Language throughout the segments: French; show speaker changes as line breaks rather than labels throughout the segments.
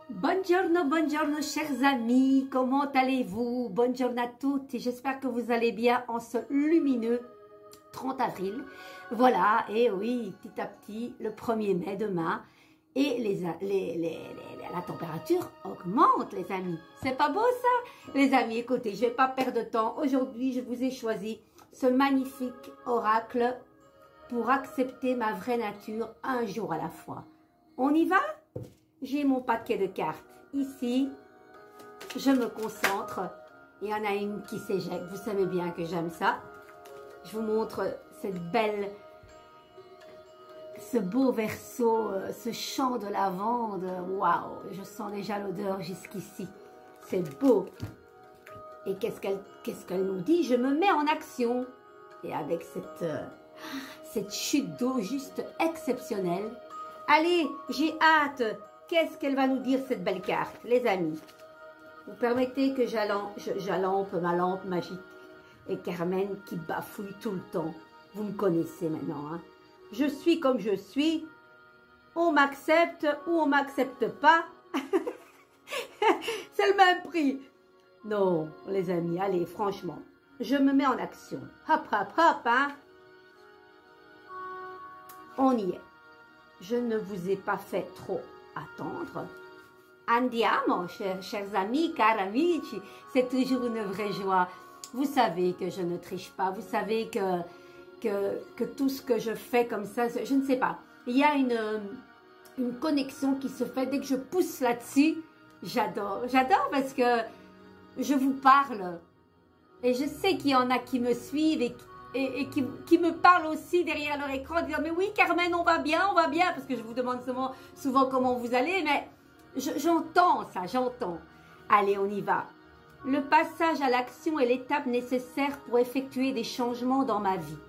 Buongiorno, buongiorno chers amis, comment allez-vous? Buongiorno à toutes et j'espère que vous allez bien en ce lumineux 30 avril. Voilà, et oui, petit à petit, le 1er mai demain et la température augmente les amis. C'est pas beau ça? Les amis, écoutez, je vais pas perdre de temps. Aujourd'hui, je vous ai choisi ce magnifique oracle pour accepter ma vraie nature un jour à la fois. On y va? J'ai mon paquet de cartes ici, je me concentre, il y en a une qui s'éjecte, vous savez bien que j'aime ça. Je vous montre cette belle, ce beau verso, ce champ de lavande, waouh, je sens déjà l'odeur jusqu'ici, c'est beau. Et qu'est-ce qu'elle nous dit? Je me mets en action, et avec cette chute d'eau juste exceptionnelle. Allez, j'ai hâte. Qu'est-ce qu'elle va nous dire cette belle carte, les amis? Vous permettez que j'alampe ma lampe magique et Carmen qui bafouille tout le temps. Vous me connaissez maintenant. Hein? Je suis comme je suis. On m'accepte ou on m'accepte pas. C'est le même prix. Non, les amis, allez, franchement, je me mets en action. Hop, hop, hop, hein? On y est. Je ne vous ai pas fait trop attendre. Andiamo, chers amis, cari amici, c'est toujours une vraie joie. Vous savez que je ne triche pas, vous savez que tout ce que je fais comme ça, je ne sais pas. Il y a une connexion qui se fait dès que je pousse là-dessus. J'adore parce que je vous parle. Et je sais qu'il y en a qui me suivent et qui me parlent aussi derrière leur écran, disant mais oui Carmen, on va bien, parce que je vous demande souvent comment vous allez, mais j'entends ça, j'entends. Allez, on y va. Le passage à l'action est l'étape nécessaire pour effectuer des changements dans ma vie.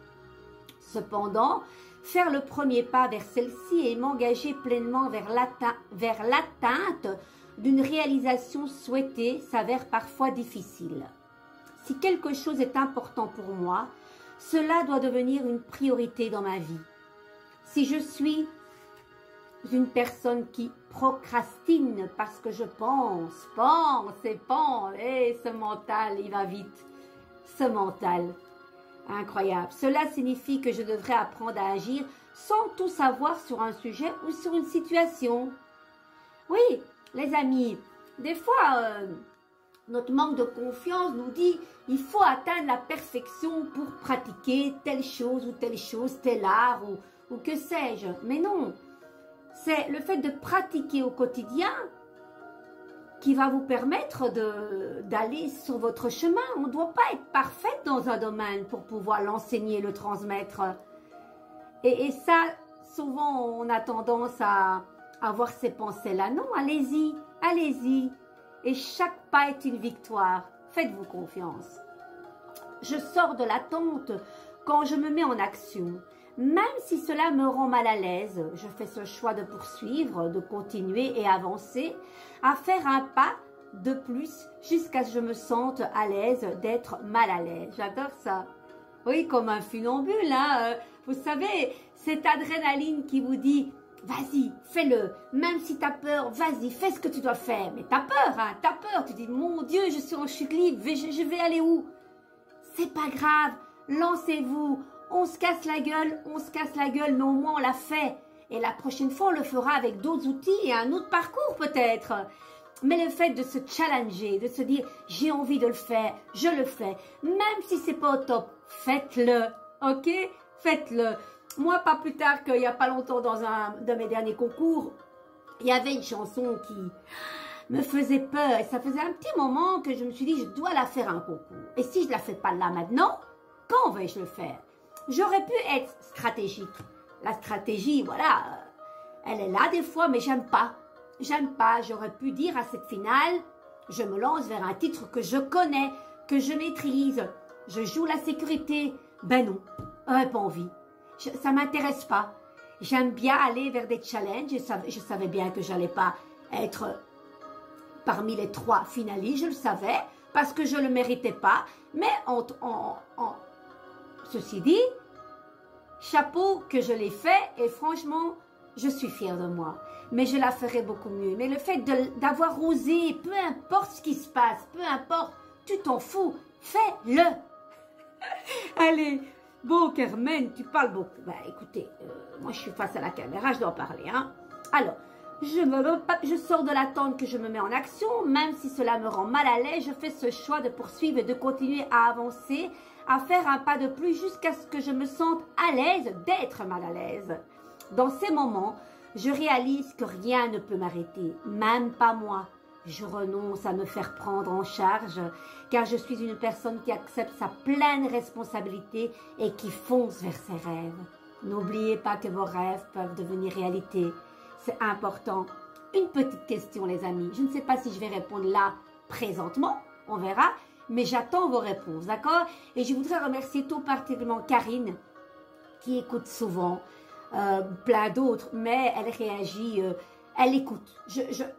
Cependant, faire le premier pas vers celle-ci et m'engager pleinement vers l'atteinte d'une réalisation souhaitée s'avère parfois difficile. Si quelque chose est important pour moi, cela doit devenir une priorité dans ma vie. Si je suis une personne qui procrastine parce que je pense, et ce mental, il va vite. Ce mental, incroyable. Cela signifie que je devrais apprendre à agir sans tout savoir sur un sujet ou sur une situation. Oui, les amis, des fois... notre manque de confiance nous dit il faut atteindre la perfection pour pratiquer telle chose, tel art ou que sais-je. Mais non, c'est le fait de pratiquer au quotidien qui va vous permettre d'aller sur votre chemin. On ne doit pas être parfaite dans un domaine pour pouvoir l'enseigner, le transmettre. Et ça, souvent, on a tendance à avoir ces pensées-là. Non, allez-y, allez-y. Et chaque pas est une victoire. Faites-vous confiance. Je sors de l'attente quand je me mets en action. Même si cela me rend mal à l'aise, je fais ce choix de poursuivre, de continuer et avancer, à faire un pas de plus jusqu'à ce que je me sente à l'aise d'être mal à l'aise. J'adore ça. Oui, comme un funambule, hein. Vous savez, cette adrénaline qui vous dit... Vas-y, fais-le, même si tu as peur, vas-y, fais ce que tu dois faire. Mais tu as peur, hein, tu as peur, tu dis, mon Dieu, je suis en chute libre, je vais aller où? C'est pas grave, lancez-vous, on se casse la gueule, mais au moins on l'a fait. Et la prochaine fois, on le fera avec d'autres outils et un autre parcours peut-être. Mais le fait de se challenger, de se dire, j'ai envie de le faire, je le fais, même si c'est pas au top, faites-le, ok? Faites-le. Moi, pas plus tard qu'il n'y a pas longtemps, dans un de mes derniers concours, il y avait une chanson qui me faisait peur. Et ça faisait un petit moment que je me suis dit, je dois la faire un concours. Et si je ne la fais pas là maintenant, quand vais-je le faire? J'aurais pu être stratégique. La stratégie, voilà, elle est là des fois, mais j'aime pas. J'aime pas. J'aurais pu dire à cette finale, je me lance vers un titre que je connais, que je maîtrise. Je joue la sécurité. Ben non, j'aurais pas envie. Ça ne m'intéresse pas. J'aime bien aller vers des challenges. Je savais bien que je n'allais pas être parmi les 3 finalistes. Je le savais parce que je ne le méritais pas. Mais ceci dit, chapeau que je l'ai fait et franchement, je suis fière de moi. mais je la ferai beaucoup mieux. Mais le fait d'avoir osé, peu importe ce qui se passe, peu importe, tu t'en fous, fais-le. Allez, bon Carmen, tu parles beaucoup. Bah écoutez, moi je suis face à la caméra, je dois parler. Hein. Alors, je sors de l'attente que je me mets en action, même si cela me rend mal à l'aise, je fais ce choix de poursuivre et de continuer à avancer, à faire un pas de plus jusqu'à ce que je me sente à l'aise d'être mal à l'aise. Dans ces moments, je réalise que rien ne peut m'arrêter, même pas moi. Je renonce à me faire prendre en charge, car je suis une personne qui accepte sa pleine responsabilité et qui fonce vers ses rêves. N'oubliez pas que vos rêves peuvent devenir réalité. C'est important. Une petite question, les amis. Je ne sais pas si je vais répondre là, présentement, on verra, mais j'attends vos réponses, d'accord? Et je voudrais remercier tout particulièrement Karine, qui écoute souvent, plein d'autres, mais elle réagit, elle écoute.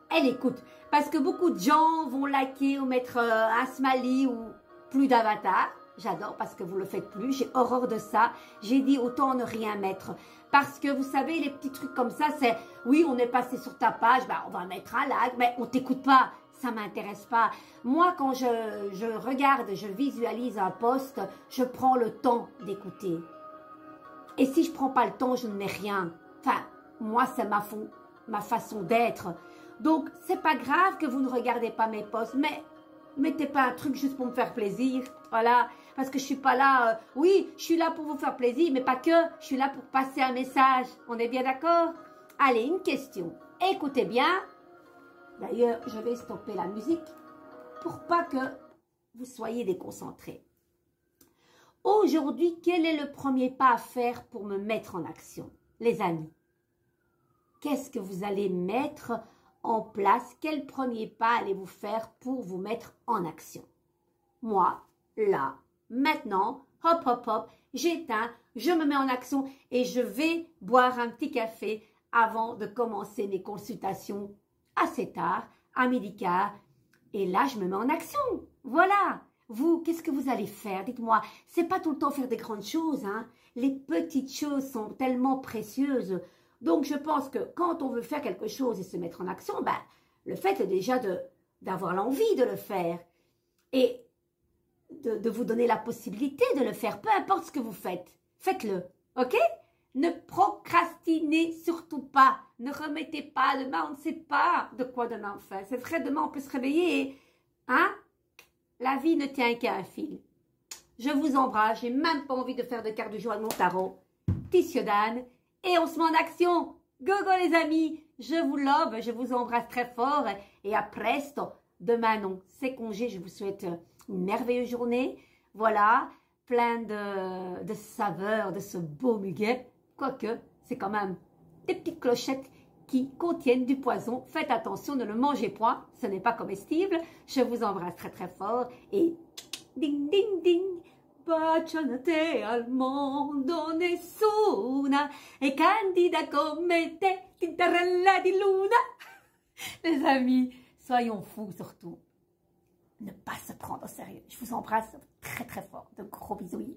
Elle écoute. Parce que beaucoup de gens vont liker ou mettre un smiley ou plus d'avatar. J'adore parce que vous ne le faites plus. J'ai horreur de ça. J'ai dit autant ne rien mettre. Parce que vous savez, les petits trucs comme ça, c'est oui, on est passé sur ta page, ben, on va mettre un like, mais on ne t'écoute pas. Ça ne m'intéresse pas. Moi, quand je regarde, je visualise un post, je prends le temps d'écouter. Et si je ne prends pas le temps, je ne mets rien. Enfin, moi, c'est ma façon d'être. Donc, c'est pas grave que vous ne regardez pas mes posts, mais mettez pas un truc juste pour me faire plaisir. Voilà, parce que je suis pas là, oui, je suis là pour vous faire plaisir, mais pas que, je suis là pour passer un message. On est bien d'accord? Allez, une question. Écoutez bien. D'ailleurs, je vais stopper la musique pour pas que vous soyez déconcentrés. Aujourd'hui, quel est le premier pas à faire pour me mettre en action? Les amis, qu'est-ce que vous allez mettre en place? Quel premier pas allez-vous faire pour vous mettre en action? Moi, là, maintenant, hop, hop, hop, j'éteins, je me mets en action et je vais boire un petit café avant de commencer mes consultations assez tard, à 12h15. Et là, je me mets en action. Voilà. Vous, qu'est-ce que vous allez faire? Dites-moi, c'est pas tout le temps faire des grandes choses, hein. Les petites choses sont tellement précieuses. Donc, je pense que quand on veut faire quelque chose et se mettre en action, ben, le fait est déjà d'avoir l'envie de le faire et de vous donner la possibilité de le faire, peu importe ce que vous faites. Faites-le, ok? Ne procrastinez surtout pas. Ne remettez pas demain, on ne sait pas de quoi demain on fait. C'est vrai, demain on peut se réveiller et, hein? La vie ne tient qu'à un fil. Je vous embrasse, j'ai même pas envie de faire de carte de joie de mon tarot. Titiodane, et on se met en action. Go go les amis, je vous love, je vous embrasse très fort et à presto. Demain non, c'est congé, je vous souhaite une merveilleuse journée. Voilà, plein de saveurs de ce beau muguet. Quoique, c'est quand même des petites clochettes qui contiennent du poison. Faites attention, ne le mangez point, ce n'est pas comestible. Je vous embrasse très très fort et ding ding ding. Baciano al mondo nessuna è candida come te, tintarella di luna. Les amis, soyons fous surtout. Ne pas se prendre au sérieux. Je vous embrasse très très fort. De gros bisous.